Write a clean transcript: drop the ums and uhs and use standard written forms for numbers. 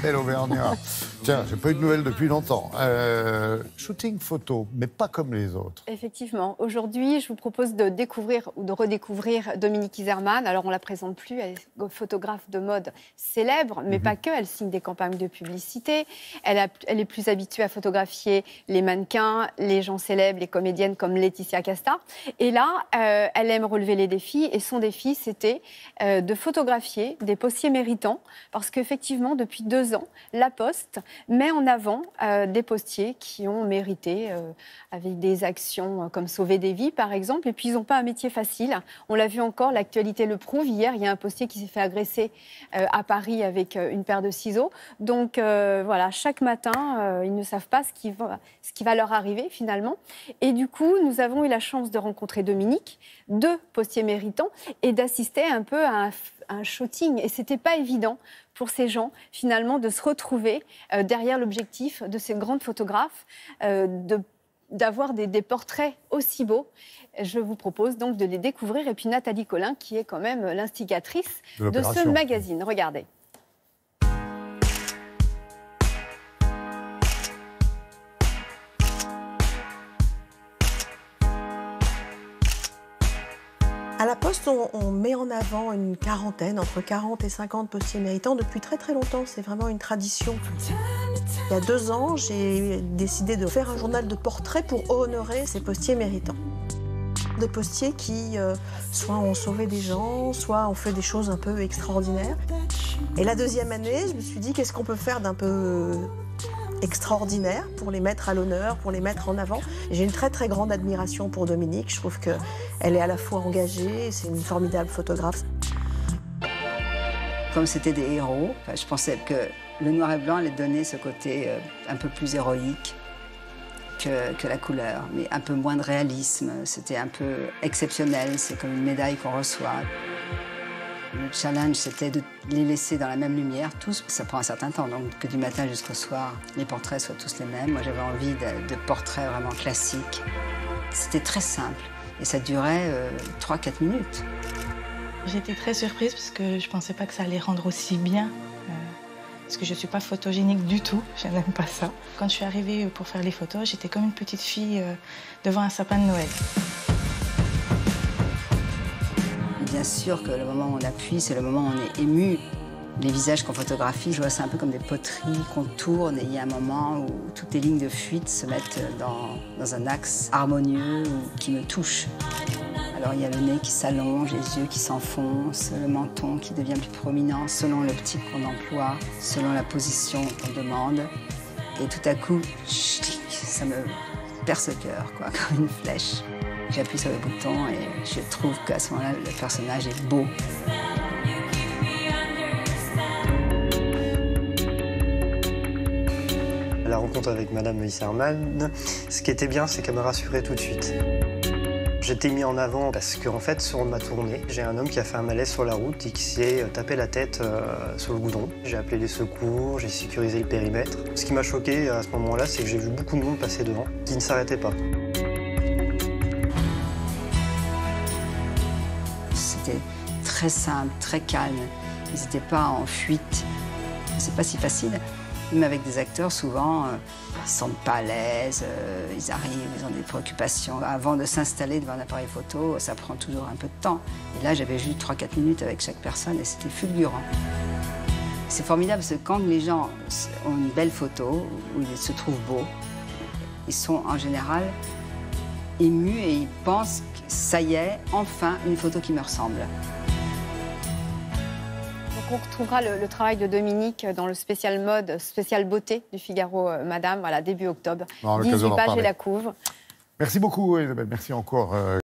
bel Auvergnat. Tiens, j'ai pas eu de nouvelles depuis longtemps. Shooting photo, mais pas comme les autres. Effectivement. Aujourd'hui, je vous propose de découvrir ou de redécouvrir Dominique Isermann. Alors, on la présente plus, elle est photographe de mode célèbre, mais pas que. Elle signe des campagnes de publicité. Elle est plus habituée à photographier les mannequins, les gens célèbres, les comédiennes comme Laetitia Casta. Et là, elle aime relever les défis. Et son défi, c'était de photographier des postiers méritants. Parce qu'effectivement, depuis 2 ans, La Poste met en avant des postiers qui ont mérité, avec des actions comme sauver des vies, par exemple. Et puis, ils n'ont pas un métier facile. On l'a vu encore, l'actualité le prouve. Hier, il y a un postier qui s'est fait agresser à Paris avec une paire de ciseaux. Donc, voilà, chaque matin, ils ne savent pas ce qui va leur arriver, finalement. Et du coup, nous avons eu la chance de rencontrer Dominique, 2 postiers méritants, et d'assister un peu à un shooting. Et ce n'était pas évident pour ces gens, finalement, de se retrouver derrière l'objectif de ces grandes photographes, d'avoir des portraits aussi beaux. Je vous propose donc de les découvrir. Et puis Nathalie Collin, qui est quand même l'instigatrice de ce magazine. Regardez. À La Poste, on met en avant une quarantaine, entre 40 et 50 postiers méritants depuis très très longtemps. C'est vraiment une tradition. Il y a 2 ans, j'ai décidé de faire un journal de portraits pour honorer ces postiers méritants. Des postiers qui, soit ont sauvé des gens, soit ont fait des choses un peu extraordinaires. Et la 2e année, je me suis dit, qu'est-ce qu'on peut faire d'un peu extraordinaire pour les mettre à l'honneur, pour les mettre en avant. J'ai une très très grande admiration pour Dominique. Je trouve qu'elle est à la fois engagée, c'est une formidable photographe. Comme c'était des héros, je pensais que le noir et blanc allait donner ce côté un peu plus héroïque que la couleur, mais un peu moins de réalisme. C'était un peu exceptionnel, c'est comme une médaille qu'on reçoit. Le challenge, c'était de les laisser dans la même lumière, tous. Ça prend un certain temps, donc que du matin jusqu'au soir, les portraits soient tous les mêmes. Moi, j'avais envie de portraits vraiment classiques. C'était très simple et ça durait 3-4 minutes. J'étais très surprise parce que je ne pensais pas que ça allait rendre aussi bien. Parce que je ne suis pas photogénique du tout, je n'aime pas ça. Quand je suis arrivée pour faire les photos, j'étais comme une petite fille devant un sapin de Noël. Bien sûr que le moment où on appuie, c'est le moment où on est ému. Les visages qu'on photographie, je vois ça un peu comme des poteries qu'on tourne et il y a un moment où toutes les lignes de fuite se mettent dans un axe harmonieux ou qui me touche. Alors il y a le nez qui s'allonge, les yeux qui s'enfoncent, le menton qui devient plus prominent selon l'optique qu'on emploie, selon la position qu'on demande. Et tout à coup, ça me perce le cœur, quoi, comme une flèche. J'appuie sur le bouton et je trouve qu'à ce moment-là, le personnage est beau. La rencontre avec Madame Isermann, ce qui était bien, c'est qu'elle m'a rassuré tout de suite. J'étais mis en avant parce qu'en fait, sur ma tournée, j'ai un homme qui a fait un malaise sur la route et qui s'est tapé la tête sur le goudron. J'ai appelé les secours, j'ai sécurisé le périmètre. Ce qui m'a choqué à ce moment-là, c'est que j'ai vu beaucoup de monde passer devant, qui ne s'arrêtait pas. C'était très simple, très calme. Ils n'étaient pas en fuite. C'est pas si facile. Même avec des acteurs, souvent, ils ne se sentent pas à l'aise, ils arrivent, ils ont des préoccupations. Avant de s'installer devant un appareil photo, ça prend toujours un peu de temps. Et là, j'avais juste 3-4 minutes avec chaque personne et c'était fulgurant. C'est formidable parce que quand les gens ont une belle photo, où ils se trouvent beaux, ils sont en général émus et ils pensent que ça y est, enfin, une photo qui me ressemble. On retrouvera le travail de Dominique dans le spécial mode, spécial beauté du Figaro Madame, voilà, début octobre. 18 pages et la couve. Merci beaucoup, Isabelle. Merci encore.